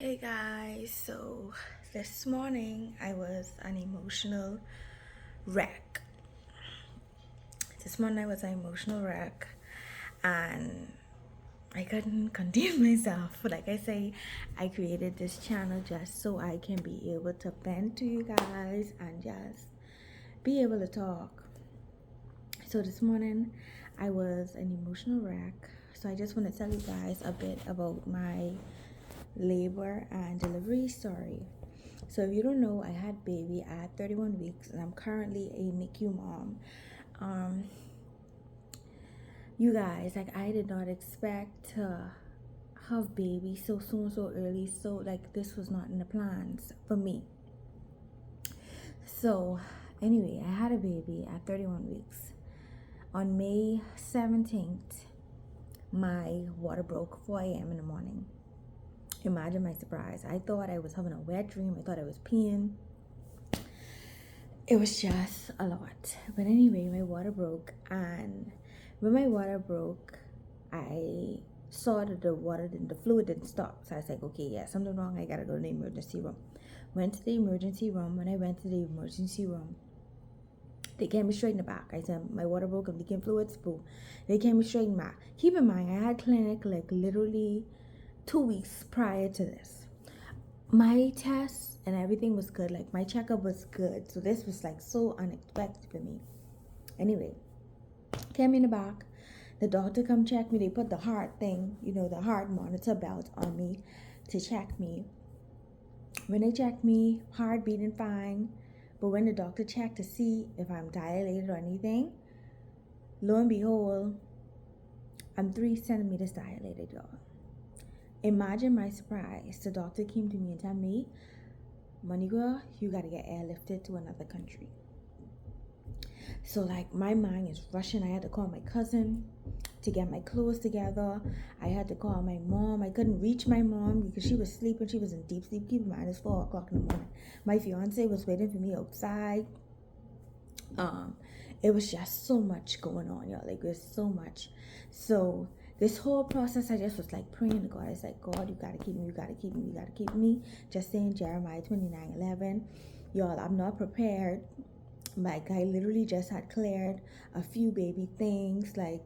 Hey guys, so this morning I was an emotional wreck. This morning I was an emotional wreck and I couldn't contain myself. Like I say, I created this channel just so I can be able to vent to you guys and just be able to talk. So this morning I was an emotional wreck. So I just want to tell you guys a bit about my labor and delivery story. So if you don't know, I had baby at 31 weeks and I'm currently a NICU mom. You guys, like I did not expect to have baby so soon, so early. So like this was not in the plans for me. So anyway, I had a baby at 31 weeks. On May 17th, my water broke 4 a.m. in the morning. Imagine my surprise. I thought I was having a wet dream. I thought I was peeing. It was just a lot. But anyway, my water broke, and when my water broke, I saw that the fluid didn't stop. So I was like, okay, yeah, something wrong. I gotta go to the emergency room. Went to the emergency room. When I went to the emergency room, they came me straight in the back. I said, my water broke, I'm leaking fluids. Boom. They came me straight in the back. Keep in mind, I had clinic like literally 2 weeks prior to this. My tests and everything was good. Like my checkup was good. So this was like so unexpected for me. Anyway, came in the back. The doctor come check me. They put the heart thing, the heart monitor belt on me to check me. When they checked me, heart beating fine. But when the doctor checked to see if I'm dilated or anything, lo and behold, I'm 3 centimeters dilated, y'all. Imagine my surprise. The doctor came to me and told me, Moniqua, you gotta get airlifted to another country. So like my mind is rushing. I had to call my cousin to get my clothes together. I had to call my mom. I couldn't reach my mom because she was sleeping. She was in deep sleep. Keep in mind, it's 4 o'clock in the morning. My fiance was waiting for me outside. It was just so much going on, y'all. Like there's so much. So this whole process, I just was like praying to God. I was like, God, you gotta keep me, you gotta keep me, you gotta keep me. Just saying Jeremiah 29:11. Y'all, I'm not prepared. Like I literally just had cleared a few baby things. Like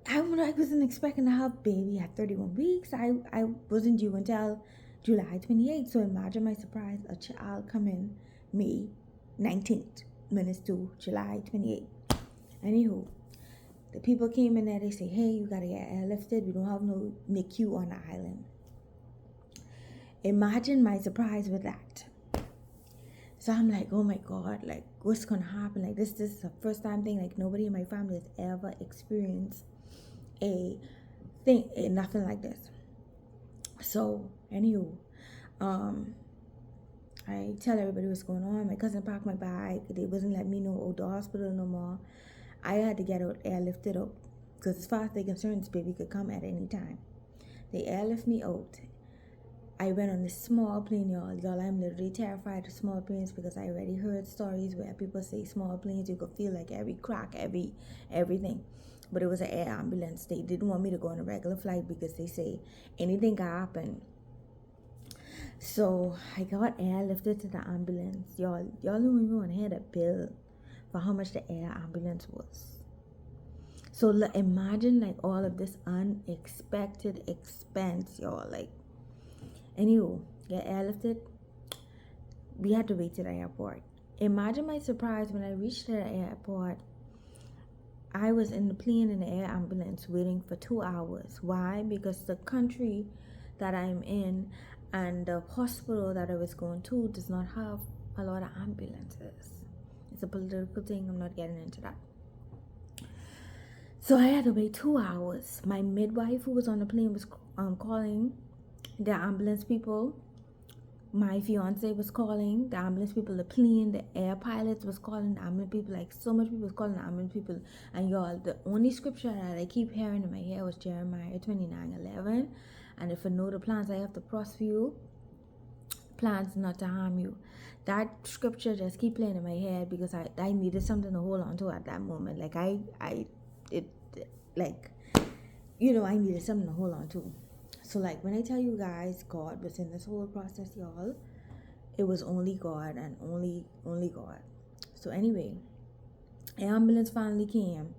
I wasn't expecting to have baby at 31 weeks. I wasn't due until July 28th. So imagine my surprise, a child coming May 19th minutes to July 28th. Anywho, the people came in there, they say, hey, you gotta get airlifted. We don't have no NICU on the island. Imagine my surprise with that. So I'm like, oh my God, like what's gonna happen? Like this is the first time thing, like nobody in my family has ever experienced nothing like this. So anywho, I tell everybody what's going on. My cousin packed my bag. They wasn't letting me know the hospital no more. I had to get airlifted out because as far as they're concerned, this baby could come at any time. They airlift me out. I went on this small plane, y'all. I'm literally terrified of small planes because I already heard stories where people say small planes, you could feel like every crack, everything. But it was an air ambulance. They didn't want me to go on a regular flight because they say anything can happen. So I got airlifted to the ambulance. Y'all don't even want to hear the bill for how much the air ambulance was. So imagine like all of this unexpected expense, y'all. Like, anywho, get airlifted. We had to wait to the airport. Imagine my surprise when I reached the airport. I was in the plane in the air ambulance waiting for 2 hours. Why? Because the country that I'm in and the hospital that I was going to does not have a lot of ambulances. It's a political thing. I'm not getting into that. So I had to wait 2 hours. My midwife who was on the plane was calling the ambulance people. My fiance was calling the ambulance people, the plane, the air pilots was calling the ambulance people, like so much people was calling the ambulance people. And y'all, the only scripture that I keep hearing in my head was Jeremiah 29:11. And if I know the plans I have to prosper you, plans not to harm you. That scripture just keep playing in my head because I needed something to hold on to at that moment. Like I needed something to hold on to. So like when I tell you guys God was in this whole process, y'all, it was only God and only God. So anyway, ambulance finally came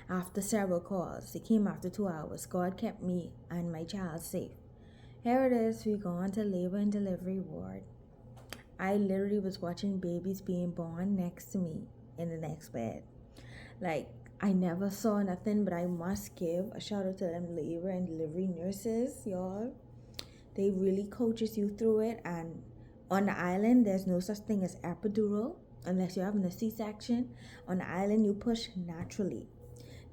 after several calls. They came after 2 hours. God kept me and my child safe. Here it is, we go on to labor and delivery ward. I literally was watching babies being born next to me in the next bed. Like, I never saw nothing, but I must give a shout out to them labor and delivery nurses, y'all. They really coaches you through it. And on the island, there's no such thing as epidural unless you're having a C-section. On the island, you push naturally.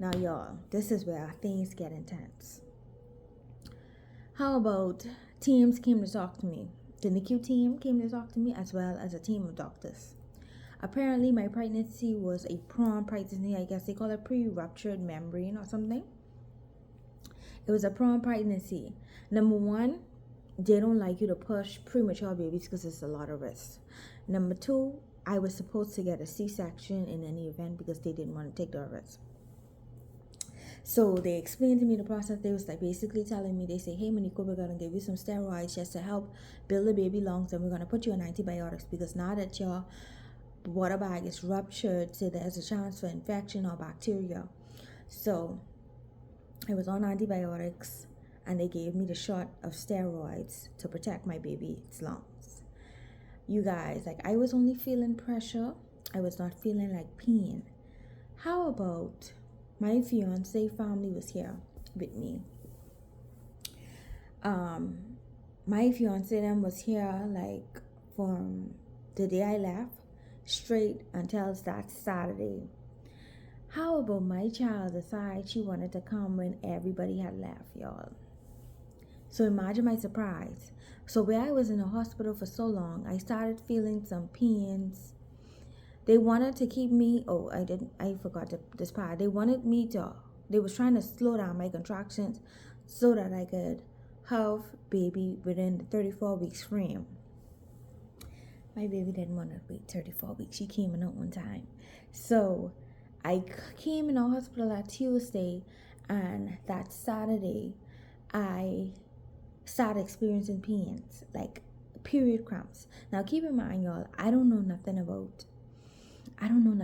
Now, y'all, this is where things get intense. How about teams came to talk to me? The NICU team came to talk to me as well as a team of doctors. Apparently, my pregnancy was a pregnancy. I guess they call it pre-ruptured membrane or something. It was a pregnancy. Number one, they don't like you to push premature babies because it's a lot of risk. Number two, I was supposed to get a C-section in any event because they didn't want to take the risk. So they explained to me the process. They was like basically telling me, they say, hey Moniqua, we're going to give you some steroids just to help build the baby lungs, and we're going to put you on antibiotics because now that your water bag is ruptured, so there's a chance for infection or bacteria. So I was on antibiotics and they gave me the shot of steroids to protect my baby's lungs. You guys, like I was only feeling pressure. I was not feeling like pain. How about my fiance family was here with me. My fiance them was here like from the day I left straight until that Saturday. How about my child decided she wanted to come when everybody had left, y'all? So imagine my surprise. So where I was in the hospital for so long, I started feeling some pains. They wanted to keep me, I forgot this part. They was trying to slow down my contractions so that I could have baby within the 34 weeks frame. My baby didn't want to wait 34 weeks. She came in at one time. So I came in the hospital that Tuesday, and that Saturday, I started experiencing pains, like period cramps. Now keep in mind, y'all, I don't know nothing about labor. I don't know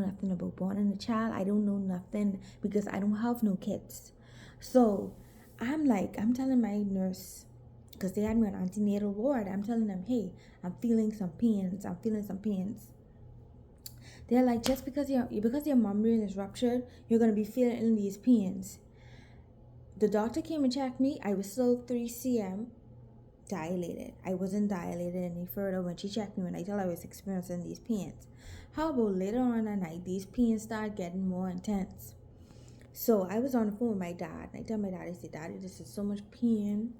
nothing about born a child. I don't know nothing because I don't have no kids. So I'm telling my nurse, because they had me on antenatal ward, I'm telling them, hey, I'm feeling some pains. They're like, just because your membrane is ruptured, you're going to be feeling these pains. The doctor came and checked me. I was still 3 cm dilated. I wasn't dilated any further when she checked me, when I told her I was experiencing these pains. How about later on at night, these pains started getting more intense. So I was on the phone with my dad, and I tell my dad, I said, Daddy, this is so much pain.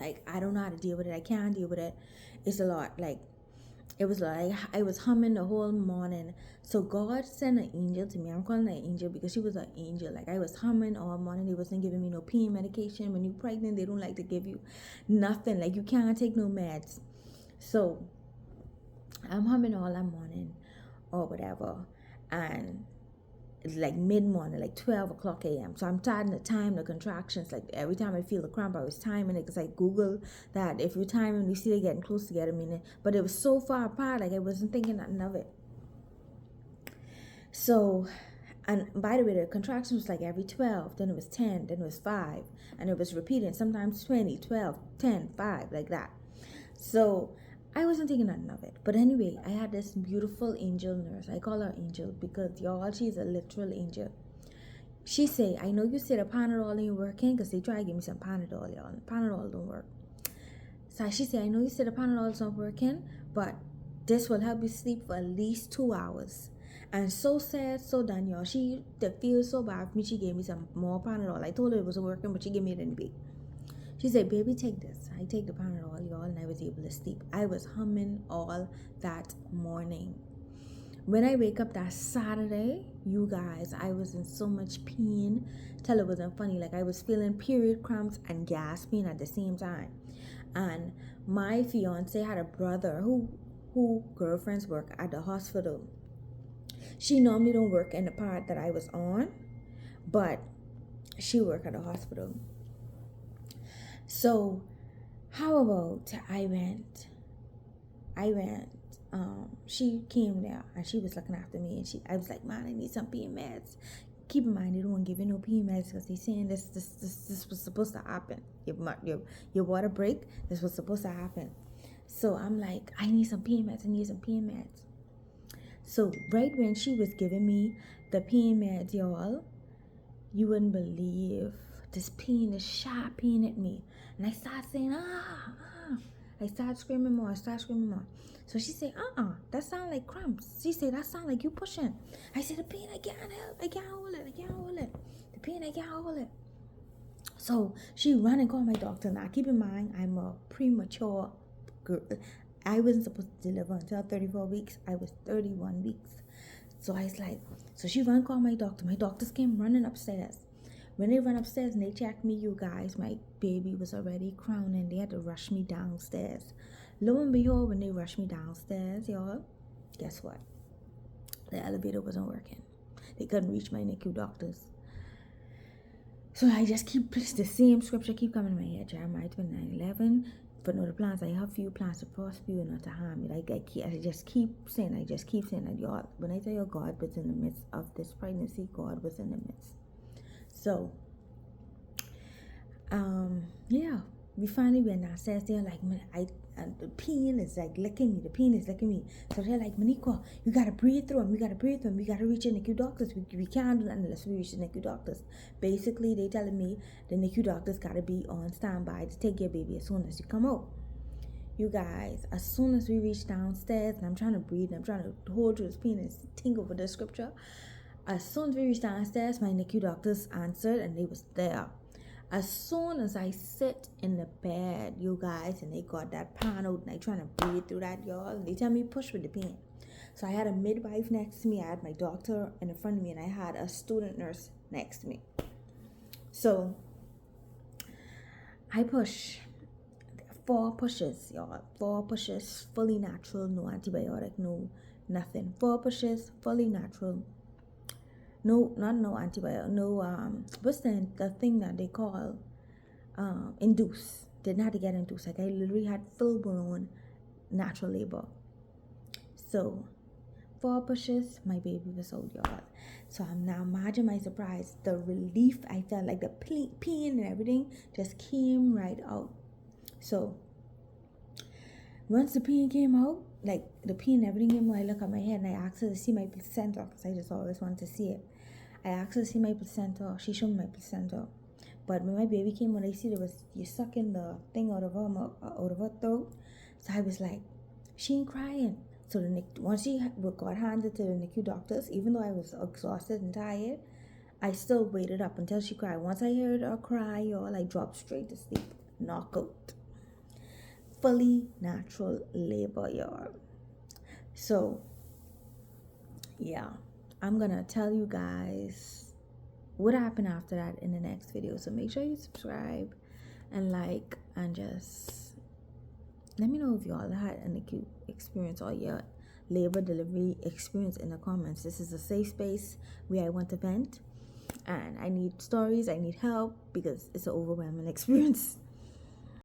Like, I don't know how to deal with it. I can't deal with it. It's a lot. Like, it was like I was humming the whole morning. So God sent an angel to me. I'm calling her an angel because she was an angel. Like, I was humming all morning. They wasn't giving me no pain medication. When you're pregnant, they don't like to give you nothing. Like, you can't take no meds. So I'm humming all that morning or whatever. And it's like mid-morning, like 12 o'clock a.m. So I'm starting to time the contractions. Like every time I feel the cramp, I was timing it because I Google that if you're timing, you see they're getting close together, meaning, but it was so far apart, like I wasn't thinking nothing of it. So, and by the way, the contractions was like every 12, then it was 10, then it was 5, and it was repeating, sometimes 20, 12, 10, 5, like that. So I wasn't thinking nothing of it. But anyway, I had this beautiful angel nurse. I call her angel because, y'all, she's a literal angel. She say, I know you said a Panadol ain't working, because they try to give me some Panadol, y'all. Panadol don't work. So she said, I know you said the Panadol's not working, but this will help you sleep for at least 2 hours. And so sad, so done, y'all. She feels so bad for me. She gave me some more Panadol. I told her it wasn't working, but she gave me it anyway. She said, baby, take this. I take the Panadol, y'all, and I was able to sleep. I was humming all that morning. When I wake up that Saturday, you guys, I was in so much pain till it wasn't funny. Like, I was feeling period cramps and gasping at the same time. And my fiance had a brother who girlfriends work at the hospital. She normally don't work in the part that I was on, but she worked at the hospital. So how about I went, she came there and she was looking after me, and I was like, man, I need some pain meds. Keep in mind, they don't want to give you no pain meds because they're saying this was supposed to happen. Your water break, this was supposed to happen. So I'm like, I need some pain meds. I need some pain meds. So right when she was giving me the pain meds, y'all, you wouldn't believe this pain, this sharp pain at me. And I started saying, I started screaming more. So she said, that sound like cramps. She said, that sound like you pushing. I said, the pain, I can't help. I can't hold it. The pain, I can't hold it. So she ran and called my doctor. Now, keep in mind, I'm a premature girl. I wasn't supposed to deliver until 34 weeks. I was 31 weeks. So I was like, so she ran and called my doctor. My doctors came running upstairs. When they ran upstairs and they checked me, you guys, my baby was already crowning. They had to rush me downstairs. Lo and behold, when they rushed me downstairs, y'all, guess what? The elevator wasn't working. They couldn't reach my NICU doctors. So I just keep, the same scripture keep coming to my head. Jeremiah 29:11. But no, the plans I have for you, plans to prosper you and not to harm you. Like I just keep saying that, y'all. When I tell you God was in the midst of this pregnancy, God was in the midst. So, yeah, we finally went downstairs. They're like, the pain is like licking me. So they're like, Moniqua, you gotta breathe through him. We gotta reach the NICU doctors. We can't do that unless we reach the NICU doctors. Basically, they telling me the NICU doctors gotta be on standby to take your baby as soon as you come out. You guys, as soon as we reach downstairs, and I'm trying to breathe, and I'm trying to hold through this pain and think over the scripture. As soon as we reached downstairs, my NICU doctors answered, and they was there. As soon as I sit in the bed, you guys, and they got that pan out, and I trying to breathe through that, y'all, and they tell me push with the pain. So I had a midwife next to me, I had my doctor in front of me, and I had a student nurse next to me. So I push 4 pushes, y'all. 4 pushes, fully natural, no antibiotic, no nothing. 4 pushes, fully natural. No antibiotic, no, what's the thing that they call, induce. Didn't have to get induced. Like I literally had full blown natural labor. So 4 pushes, my baby was out, y'all. So I'm now, imagine my surprise, the relief I felt, like the pain and everything just came right out. So once the pain came out, like the pain and everything came out, I look at my head and I asked her to see my placenta because I just always wanted to see it. I asked her to see my placenta. She showed me my placenta. But when my baby came, when I see you sucking the thing out of her throat. So I was like, she ain't crying. So once she got handed to the NICU doctors, even though I was exhausted and tired, I still waited up until she cried. Once I heard her cry, y'all, I dropped straight to sleep. Knockout. Fully natural labor, y'all. So, yeah. I'm gonna tell you guys what happened after that in the next video. So make sure you subscribe and like, and just let me know if y'all had a NICU experience or your labor delivery experience in the comments. This is a safe space where I want to vent, and I need stories, I need help, because it's an overwhelming experience